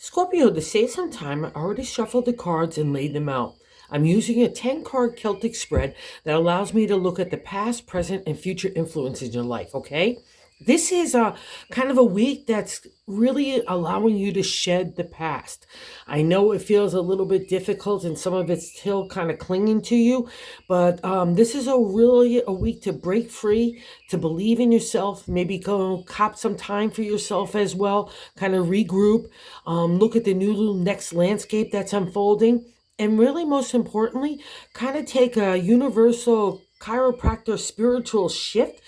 Scorpio, to save some time, I already shuffled the cards and laid them out. I'm using a 10 card Celtic spread that allows me to look at the past, present, and future influences in your life, okay? This is a kind of a week that's really allowing you to shed the past. I know it feels a little bit difficult and some of it's still kind of clinging to you, but this is a week to break free, to believe in yourself, maybe go cop some time for yourself as well, kind of regroup, look at the new next landscape that's unfolding, and really, most importantly, kind of take a universal chiropractor spiritual shift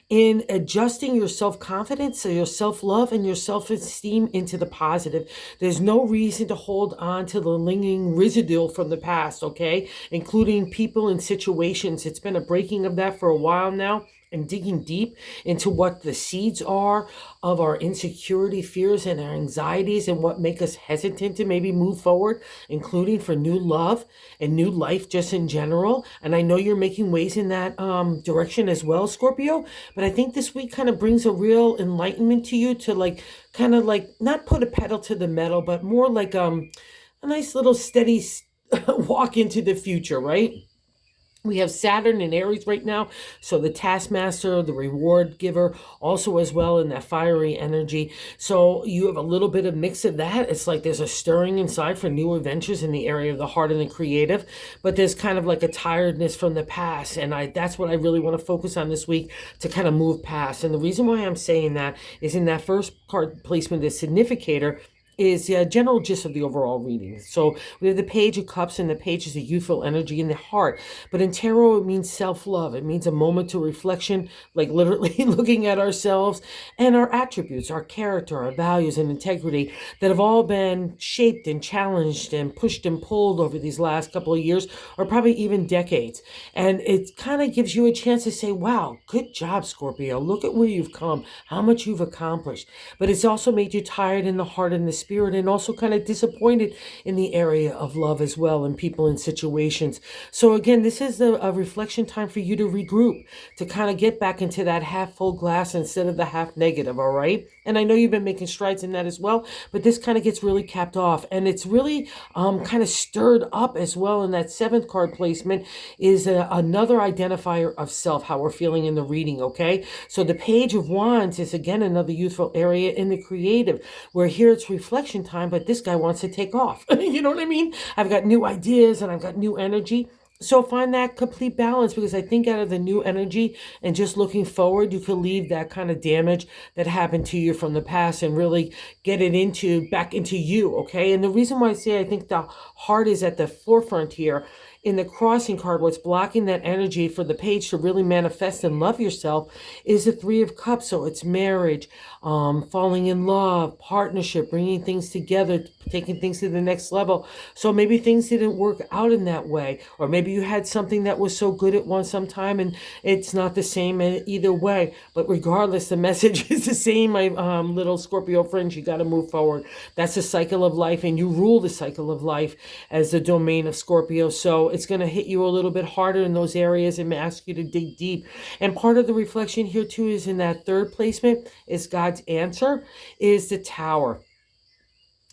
in adjusting your self-confidence, so your self-love and your self-esteem into the positive. There's no reason to hold on to the lingering residue from the past, okay? Including people and situations. It's been a breaking of that for a while now, and digging deep into what the seeds are of our insecurity, fears, and our anxieties, and what make us hesitant to maybe move forward, including for new love and new life just in general. And I know you're making ways in that direction as well, Scorpio. But I think this week kind of brings a real enlightenment to you to kind of not put a pedal to the metal, but more like a nice little steady walk into the future, right? We have Saturn in Aries right now, so the taskmaster, the reward giver, also as well in that fiery energy. So you have a little bit of mix of that. It's like there's a stirring inside for new adventures in the area of the heart and the creative, but there's kind of like a tiredness from the past, and that's what I really want to focus on this week to kind of move past. And the reason why I'm saying that is in that first card placement, the significator is the general gist of the overall reading. So we have the Page of Cups, and the Page is the youthful energy in the heart. But in tarot, it means self-love. It means a moment to reflection, like literally looking at ourselves and our attributes, our character, our values, and integrity that have all been shaped and challenged and pushed and pulled over these last couple of years, or probably even decades. And it kind of gives you a chance to say, wow, good job, Scorpio. Look at where you've come, how much you've accomplished. But it's also made you tired in the heart and the spirit, and also kind of disappointed in the area of love as well, and people and situations. So again, this is a reflection time for you to regroup, to kind of get back into that half full glass instead of the half negative, all right? And I know you've been making strides in that as well, but this kind of gets really capped off, and it's really kind of stirred up as well. In that seventh card placement is another identifier of self, how we're feeling in the reading, okay? So the Page of Wands is again another youthful area in the creative, where here it's reflection time, but this guy wants to take off. You know what I mean? I've got new ideas and I've got new energy. So find that complete balance, because I think out of the new energy and just looking forward, you could leave that kind of damage that happened to you from the past and really get it back into you, okay? And the reason why I say I think the heart is at the forefront here, in the crossing card, what's blocking that energy for the page to really manifest and love yourself is the Three of Cups. So it's marriage, falling in love, partnership, bringing things together, taking things to the next level. So maybe things didn't work out in that way, or maybe you had something that was so good at one sometime and it's not the same either way. But regardless, the message is the same, my little Scorpio friends. You got to move forward. That's the cycle of life, and you rule the cycle of life as the domain of Scorpio. So it's going to hit you a little bit harder in those areas and ask you to dig deep. And part of the reflection here too is in that third placement is God's answer is the Tower.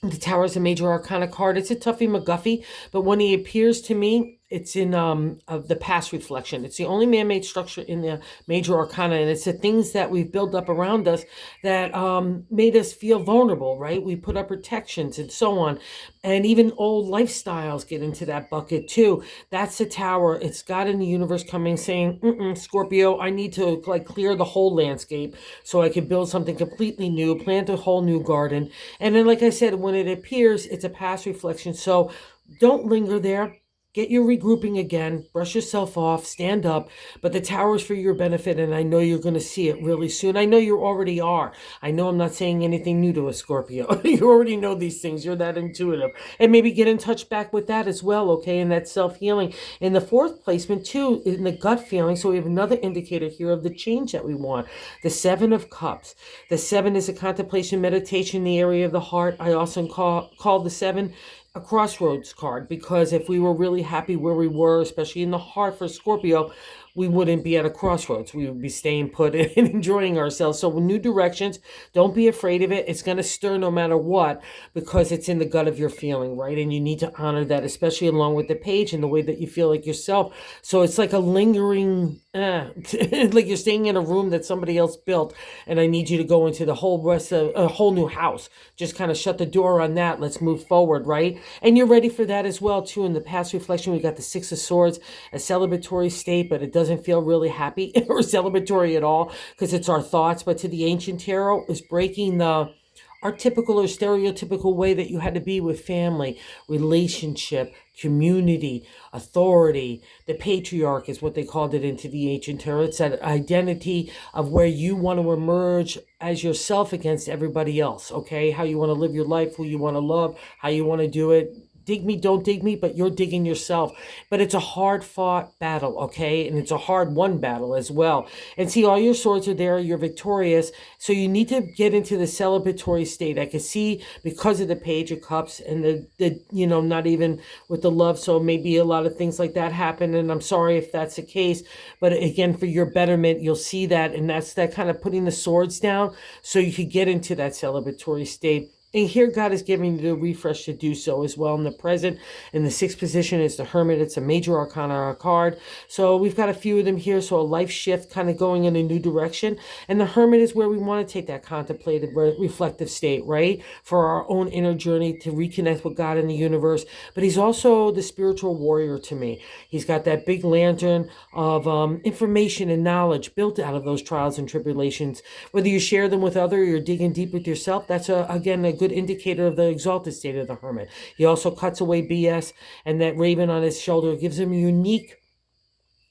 The Tower is a major arcana card. It's a toughie McGuffey, but when he appears to me, it's in the past reflection. It's the only man-made structure in the major arcana, and it's the things that we've built up around us that made us feel vulnerable, right? We put up protections and so on, and even old lifestyles get into that bucket too. That's the Tower. It's God in the universe coming saying, Scorpio, I need to clear the whole landscape so I can build something completely new, plant a whole new garden. And then, like I said, when it appears, it's a past reflection. So don't linger there. Get your regrouping again, brush yourself off, stand up, but the Tower is for your benefit, and I know you're going to see it really soon. I know you already are. I know I'm not saying anything new to a Scorpio. You already know these things. You're that intuitive. And maybe get in touch back with that as well, okay, and that self-healing. In the fourth placement, too, in the gut feeling, so we have another indicator here of the change that we want. The Seven of Cups. The Seven is a contemplation meditation in the area of the heart. I also call the Seven a crossroads card, because if we were really happy where we were, especially in the heart for Scorpio, we wouldn't be at a crossroads. We would be staying put and enjoying ourselves. So with new directions, don't be afraid of it. It's going to stir no matter what, because it's in the gut of your feeling, right? And you need to honor that, especially along with the page and the way that you feel like yourself. So it's like a lingering, like you're staying in a room that somebody else built, and I need you to go into the whole rest of a whole new house. Just kind of shut the door on that. Let's move forward, right? And you're ready for that as well, too. In the past reflection, we got the Six of Swords, a celebratory state, but it doesn't feel really happy or celebratory at all because it's our thoughts. But to the ancient tarot, is breaking the our typical or stereotypical way that you had to be with family, relationship, community, authority. The patriarch is what they called it into the ancient tarot. It's that identity of where you want to emerge as yourself against everybody else, okay? How you want to live your life, who you want to love, how you want to do it. Dig me, don't dig me, but you're digging yourself. But it's a hard fought battle, okay? And it's a hard won battle as well. And see, all your swords are there, you're victorious. So you need to get into the celebratory state. I can see because of the Page of Cups and the not even with the love. So maybe a lot of things like that happen. And I'm sorry if that's the case. But again, for your betterment, you'll see that. And that's that kind of putting the swords down so you could get into that celebratory state. And here God is giving you the refresh to do so as well in the present. In the sixth position is the Hermit. It's a major arcana card. So we've got a few of them here. So a life shift kind of going in a new direction. And the Hermit is where we want to take that contemplative, reflective state, right? For our own inner journey to reconnect with God and the universe. But he's also the spiritual warrior to me. He's got that big lantern of information and knowledge built out of those trials and tribulations. Whether you share them with others or you're digging deep with yourself, that's again a good indicator of the exalted state of the Hermit. He also cuts away BS, and that raven on his shoulder gives him a unique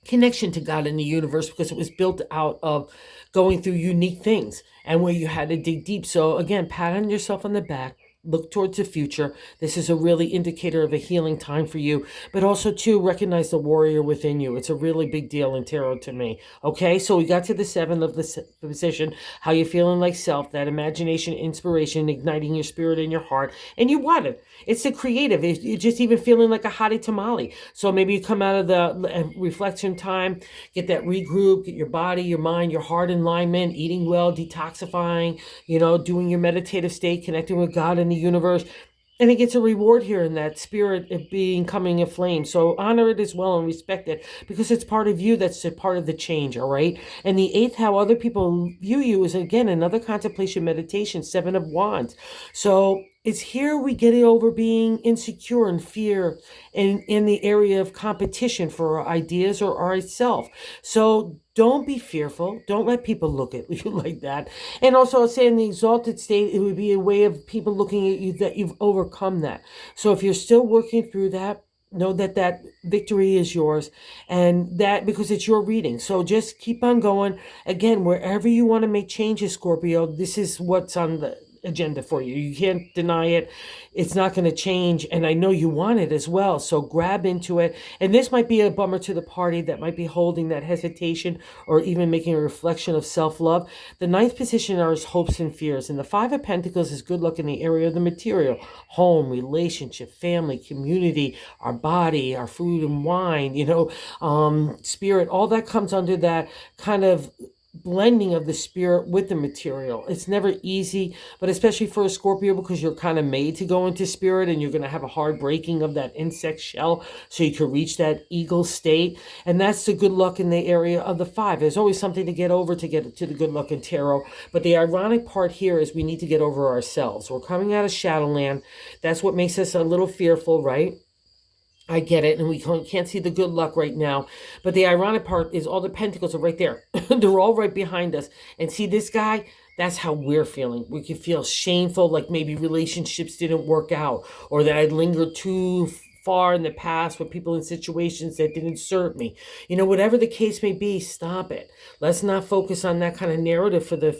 connection to God and the universe because it was built out of going through unique things and where you had to dig deep. So again, pat on yourself on the back. Look towards the future. This is a really indicator of a healing time for you, but also to recognize the warrior within you. It's a really big deal in tarot to me. Okay, so we got to the seventh of the position. How you feeling like self, that imagination, inspiration, igniting your spirit and your heart, and you want it. It's the creative. You're just even feeling like a hottie tamale. So maybe you come out of the reflection time, get that regroup, get your body, your mind, your heart in alignment, eating well, detoxifying, doing your meditative state, connecting with God and the universe. And it gets a reward here in that spirit of being coming aflame. So honor it as well and respect it because it's part of you. That's a part of the change, all right? And the eighth, how other people view you, is again another contemplation meditation, Seven of Wands. So it's here we get over being insecure and fear in the area of competition for our ideas or ourself. So don't be fearful. Don't let people look at you like that. And also, I'll say in the exalted state, it would be a way of people looking at you that you've overcome that. So if you're still working through that, know that that victory is yours, and that because it's your reading. So just keep on going. Again, wherever you want to make changes, Scorpio, this is what's on the agenda for you. You can't deny it. It's not going to change, and I know you want it as well. So grab into it. And this might be a bummer to the party that might be holding that hesitation or even making a reflection of self-love. The ninth position are his hopes and fears, and the Five of Pentacles is good luck in the area of the material, home, relationship, family, community, our body, our food and wine, spirit. All that comes under that kind of blending of the spirit with the material. It's never easy, but especially for a Scorpio, because you're kind of made to go into spirit, and you're going to have a hard breaking of that insect shell so you can reach that eagle state. And that's the good luck in the area of the five. There's always something to get over to get to the good luck in tarot. But the ironic part here is we need to get over ourselves. We're coming out of Shadowland. That's what makes us a little fearful, right? I get it, and we can't see the good luck right now. But the ironic part is all the pentacles are right there. They're all right behind us. And see this guy? That's how we're feeling. We can feel shameful, like maybe relationships didn't work out, or that I'd lingered too far in the past with people in situations that didn't serve me. Whatever the case may be, stop it. Let's not focus on that kind of narrative for the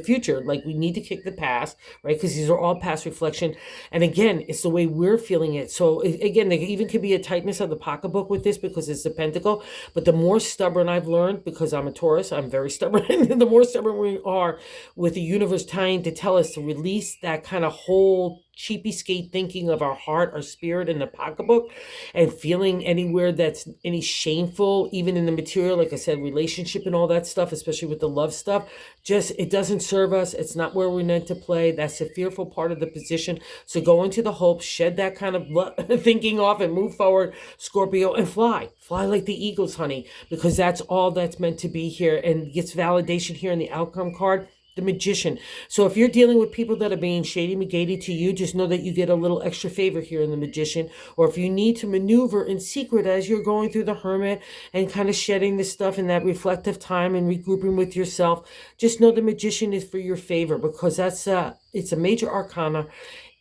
future. Like, we need to kick the past, right? Because these are all past reflection. And again, it's the way we're feeling it. So again, there even could be a tightness of the pocketbook with this because it's the pentacle. But the more stubborn I've learned, because I'm a Taurus, I'm very stubborn. The more stubborn we are with the universe trying to tell us to release that kind of whole cheapy skate thinking of our heart, our spirit in the pocketbook, and feeling anywhere that's any shameful, even in the material, like I said, relationship and all that stuff, especially with the love stuff, just it doesn't serve us. It's not where we're meant to play. That's the fearful part of the position. So go into the hope, shed that kind of thinking off and move forward, Scorpio, and fly like the eagles, honey, because that's all that's meant to be here, and gets validation here in the outcome card, the magician. So if you're dealing with people that are being shady McGady to you, just know that you get a little extra favor here in the magician. Or if you need to maneuver in secret as you're going through the hermit and kind of shedding this stuff in that reflective time and regrouping with yourself, just know the magician is for your favor, because it's a major arcana.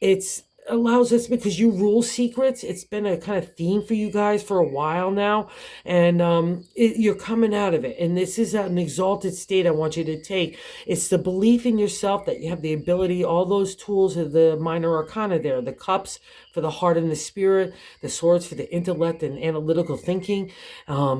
It's allows us, because you rule secrets. It's been a kind of theme for you guys for a while now, and you're coming out of it, and this is an exalted state I want you to take. It's the belief in yourself that you have the ability, all those tools of the minor arcana there, the cups for the heart and the spirit, the swords for the intellect and analytical thinking,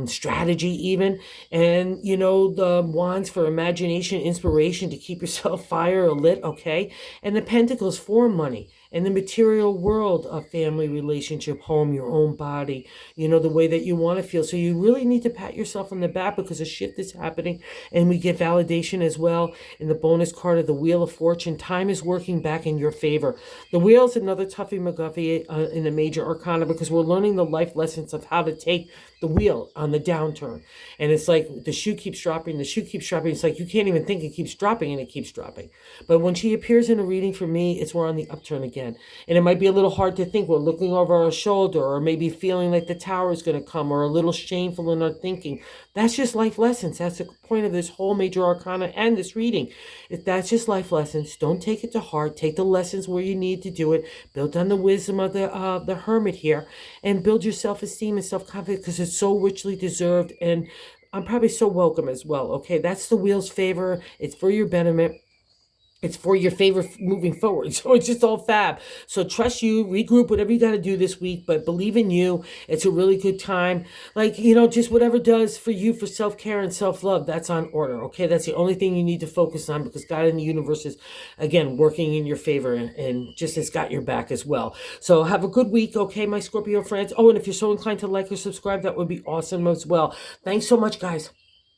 strategy even, and the wands for imagination, inspiration to keep yourself fire lit, okay, and the pentacles for money and the material world, a family relationship, home, your own body, the way that you want to feel. So you really need to pat yourself on the back, because a shift is happening, and we get validation as well in the bonus card of the Wheel of Fortune. Time is working back in your favor. The wheel is another toughie McGuffey in the major arcana, because we're learning the life lessons of how to take the wheel on the downturn. And it's like the shoe keeps dropping, the shoe keeps dropping. It's like you can't even think, it keeps dropping, and it keeps dropping. But when she appears in a reading for me, it's we're on the upturn again. And it might be a little hard to think. We're looking over our shoulder, or maybe feeling like the tower is going to come, or a little shameful in our thinking. That's just life lessons. That's the point of this whole major arcana and this reading. If that's just life lessons, don't take it to heart. Take the lessons where you need to do it. Build on the wisdom of the hermit here, and build your self-esteem and self-confidence, because it's so richly deserved, and I'm probably so welcome as well. Okay, that's the wheel's favor. It's for your betterment. It's for your favor moving forward. So it's just all fab. So trust you, regroup, whatever you got to do this week, but believe in you. It's a really good time. Like, just whatever does for you for self-care and self-love, that's on order. Okay, that's the only thing you need to focus on, because God in the universe is, again, working in your favor, and just has got your back as well. So have a good week, okay, my Scorpio friends. Oh, and if you're so inclined to like or subscribe, that would be awesome as well. Thanks so much, guys.